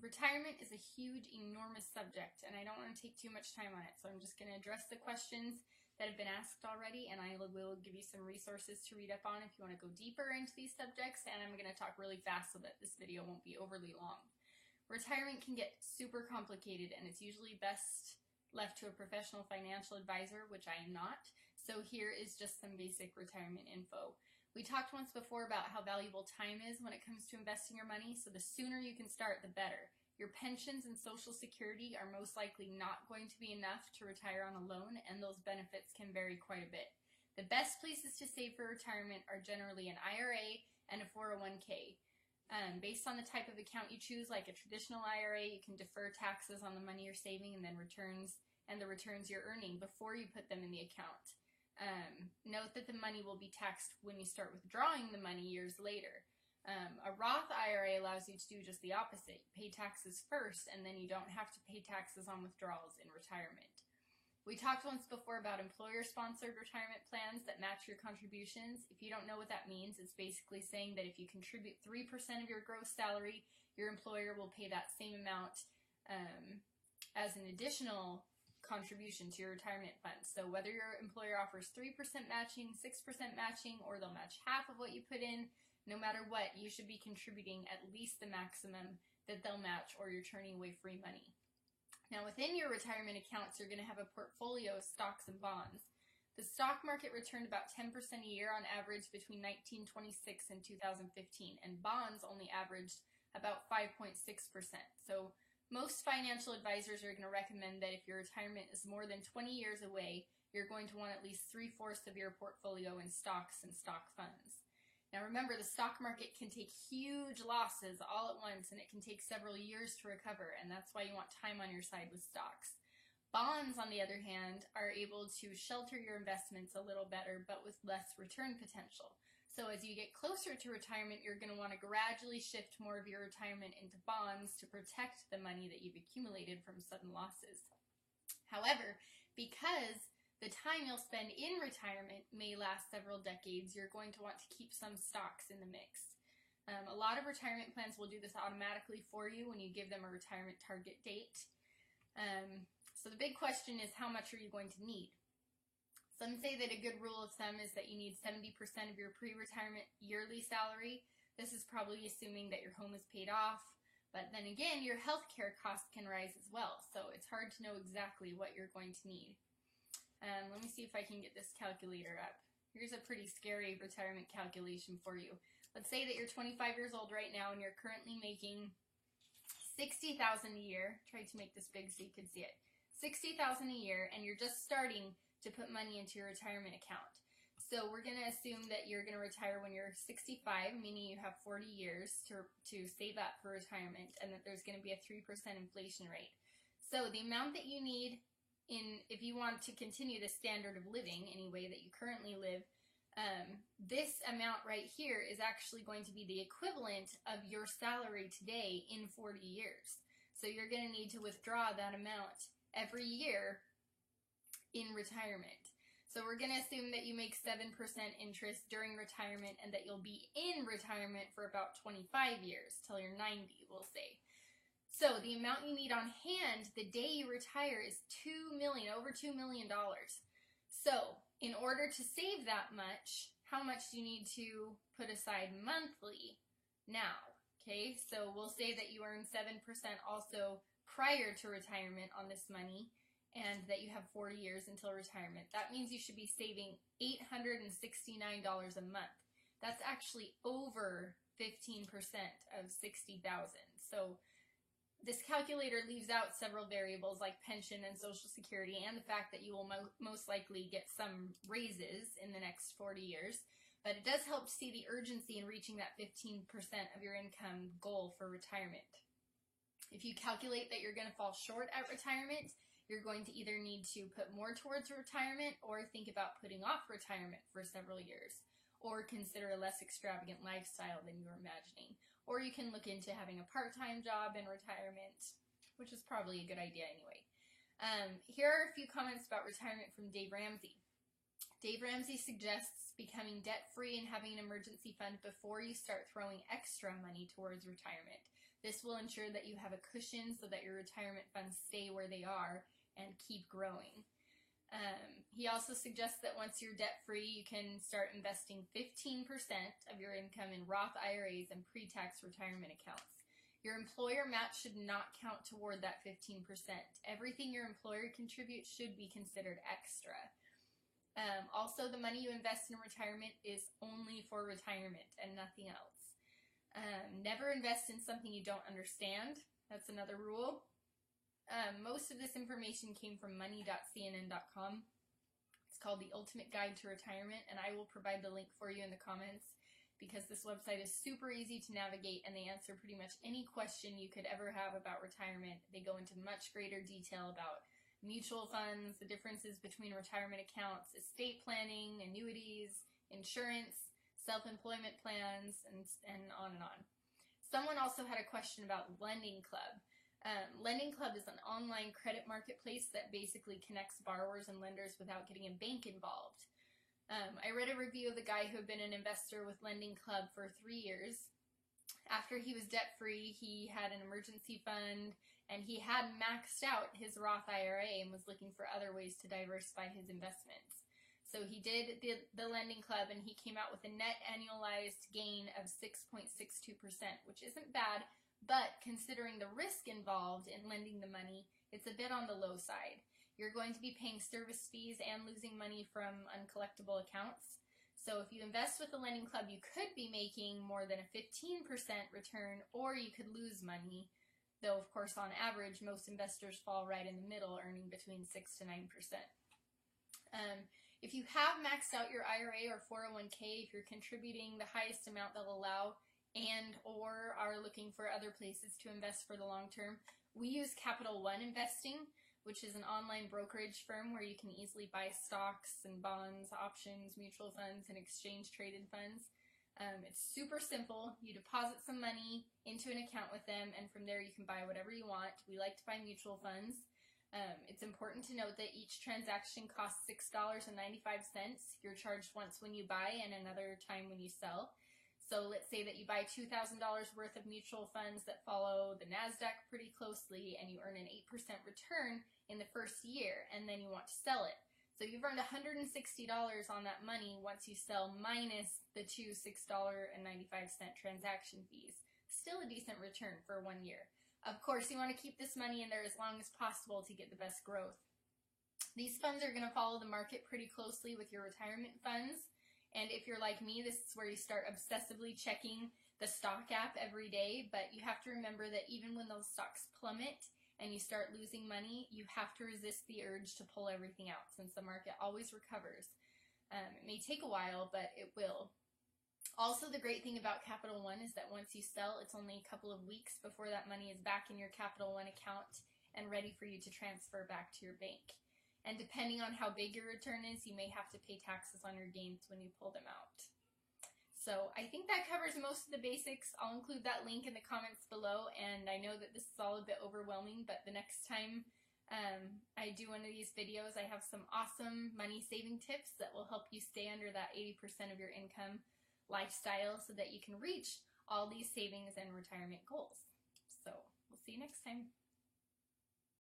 Retirement is a huge, enormous subject, and I don't want to take too much time on it, so I'm just going to address the questions that have been asked already, and I will give you some resources to read up on if you want to go deeper into these subjects, and I'm going to talk really fast so that this video won't be overly long. Retirement can get super complicated, and it's usually best left to a professional financial advisor, which I am not, so here is just some basic retirement info. We talked once before about how valuable time is when it comes to investing your money, so the sooner you can start, the better. Your pensions and Social Security are most likely not going to be enough to retire on alone, and those benefits can vary quite a bit. The best places to save for retirement are generally an IRA and a 401k. Based on the type of account you choose, like a traditional IRA, you can defer taxes on the money you're saving and then the returns you're earning before you put them in the account. Note that the money will be taxed when you start withdrawing the money years later. A Roth IRA allows you to do just the opposite. You pay taxes first, and then you don't have to pay taxes on withdrawals in retirement. We talked once before about employer-sponsored retirement plans that match your contributions. If you don't know what that means, it's basically saying that if you contribute 3% of your gross salary, your employer will pay that same amount as an additional contribution to your retirement fund. So whether your employer offers 3% matching, 6% matching, or they'll match half of what you put in, no matter what, you should be contributing at least the maximum that they'll match, or you're turning away free money. Now within your retirement accounts, you're going to have a portfolio of stocks and bonds. The stock market returned about 10% a year on average between 1926 and 2015, and bonds only averaged about 5.6%. So most financial advisors are going to recommend that if your retirement is more than 20 years away, you're going to want at least 3/4 of your portfolio in stocks and stock funds. Now remember, the stock market can take huge losses all at once, and it can take several years to recover, and that's why you want time on your side with stocks. Bonds, on the other hand, are able to shelter your investments a little better, but with less return potential. So as you get closer to retirement, you're going to want to gradually shift more of your retirement into bonds to protect the money that you've accumulated from sudden losses. However, because the time you'll spend in retirement may last several decades, you're going to want to keep some stocks in the mix. A lot of retirement plans will do this automatically for you when you give them a retirement target date. So the big question is, how much are you going to need? Some say that a good rule of thumb is that you need 70% of your pre-retirement yearly salary. This is probably assuming that your home is paid off, but then again, your healthcare costs can rise as well, so it's hard to know exactly what you're going to need. Let me see if I can get this calculator up. Here's a pretty scary retirement calculation for you. Let's say that you're 25 years old right now and you're currently making $60,000 a year. Try to make this big so you can see it. $60,000 a year, and you're just starting to put money into your retirement account. So we're going to assume that you're going to retire when you're 65, meaning you have 40 years to save up for retirement, and that there's going to be a 3% inflation rate. So the amount that you need if you want to continue the standard of living any way that you currently live, this amount right here is actually going to be the equivalent of your salary today in 40 years. So you're going to need to withdraw that amount every year in retirement. So we're going to assume that you make 7% interest during retirement and that you'll be in retirement for about 25 years, till you're 90, we'll say. So the amount you need on hand the day you retire is over $2 million. So in order to save that much, how much do you need to put aside monthly now? Okay, so we'll say that you earn 7% also prior to retirement on this money, and that you have 40 years until retirement. That means you should be saving $869 a month. That's actually over 15% of $60,000. So this calculator leaves out several variables like pension and Social Security, and the fact that you will most likely get some raises in the next 40 years. But it does help to see the urgency in reaching that 15% of your income goal for retirement. If you calculate that you're going to fall short at retirement, you're going to either need to put more towards retirement or think about putting off retirement for several years, or consider a less extravagant lifestyle than you were imagining. Or you can look into having a part-time job in retirement, which is probably a good idea anyway. Here are a few comments about retirement from Dave Ramsey. Dave Ramsey suggests becoming debt-free and having an emergency fund before you start throwing extra money towards retirement. This will ensure that you have a cushion so that your retirement funds stay where they are and keep growing. He also suggests that once you're debt-free, you can start investing 15% of your income in Roth IRAs and pre-tax retirement accounts. Your employer match should not count toward that 15%. Everything your employer contributes should be considered extra. Also, the money you invest in retirement is only for retirement and nothing else. Never invest in something you don't understand. That's another rule. Most of this information came from money.cnn.com. It's called The Ultimate Guide to Retirement, and I will provide the link for you in the comments because this website is super easy to navigate and they answer pretty much any question you could ever have about retirement. They go into much greater detail about mutual funds, the differences between retirement accounts, estate planning, annuities, insurance, self-employment plans, and on and on. Someone also had a question about Lending Club. Lending Club is an online credit marketplace that basically connects borrowers and lenders without getting a bank involved. I read a review of the guy who had been an investor with Lending Club for 3 years. After he was debt-free, he had an emergency fund, and he had maxed out his Roth IRA and was looking for other ways to diversify his investments. So he did the Lending Club, and he came out with a net annualized gain of 6.62%, which isn't bad. But considering the risk involved in lending the money, it's a bit on the low side. You're going to be paying service fees and losing money from uncollectible accounts. So if you invest with the Lending Club, you could be making more than a 15% return, or you could lose money. Though, of course, on average, most investors fall right in the middle, earning between 6 to 9%. If you have maxed out your IRA or 401k, if you're contributing the highest amount they'll allow, and or are looking for other places to invest for the long term, we use Capital One Investing, which is an online brokerage firm where you can easily buy stocks and bonds, options, mutual funds, and exchange-traded funds. It's super simple. You deposit some money into an account with them, and from there you can buy whatever you want. We like to buy mutual funds. It's important to note that each transaction costs $6.95. You're charged once when you buy and another time when you sell. So let's say that you buy $2,000 worth of mutual funds that follow the NASDAQ pretty closely and you earn an 8% return in the first year, and then you want to sell it. So you've earned $160 on that money once you sell, minus the two $6.95 transaction fees. Still a decent return for 1 year. Of course, you want to keep this money in there as long as possible to get the best growth. These funds are going to follow the market pretty closely with your retirement funds. And if you're like me, this is where you start obsessively checking the stock app every day. But you have to remember that even when those stocks plummet and you start losing money, you have to resist the urge to pull everything out since the market always recovers. It may take a while, but it will. Also, the great thing about Capital One is that once you sell, it's only a couple of weeks before that money is back in your Capital One account and ready for you to transfer back to your bank. And depending on how big your return is, you may have to pay taxes on your gains when you pull them out. So I think that covers most of the basics. I'll include that link in the comments below, and I know that this is all a bit overwhelming, but the next time I do one of these videos, I have some awesome money saving tips that will help you stay under that 80% of your income lifestyle so that you can reach all these savings and retirement goals. So we'll see you next time.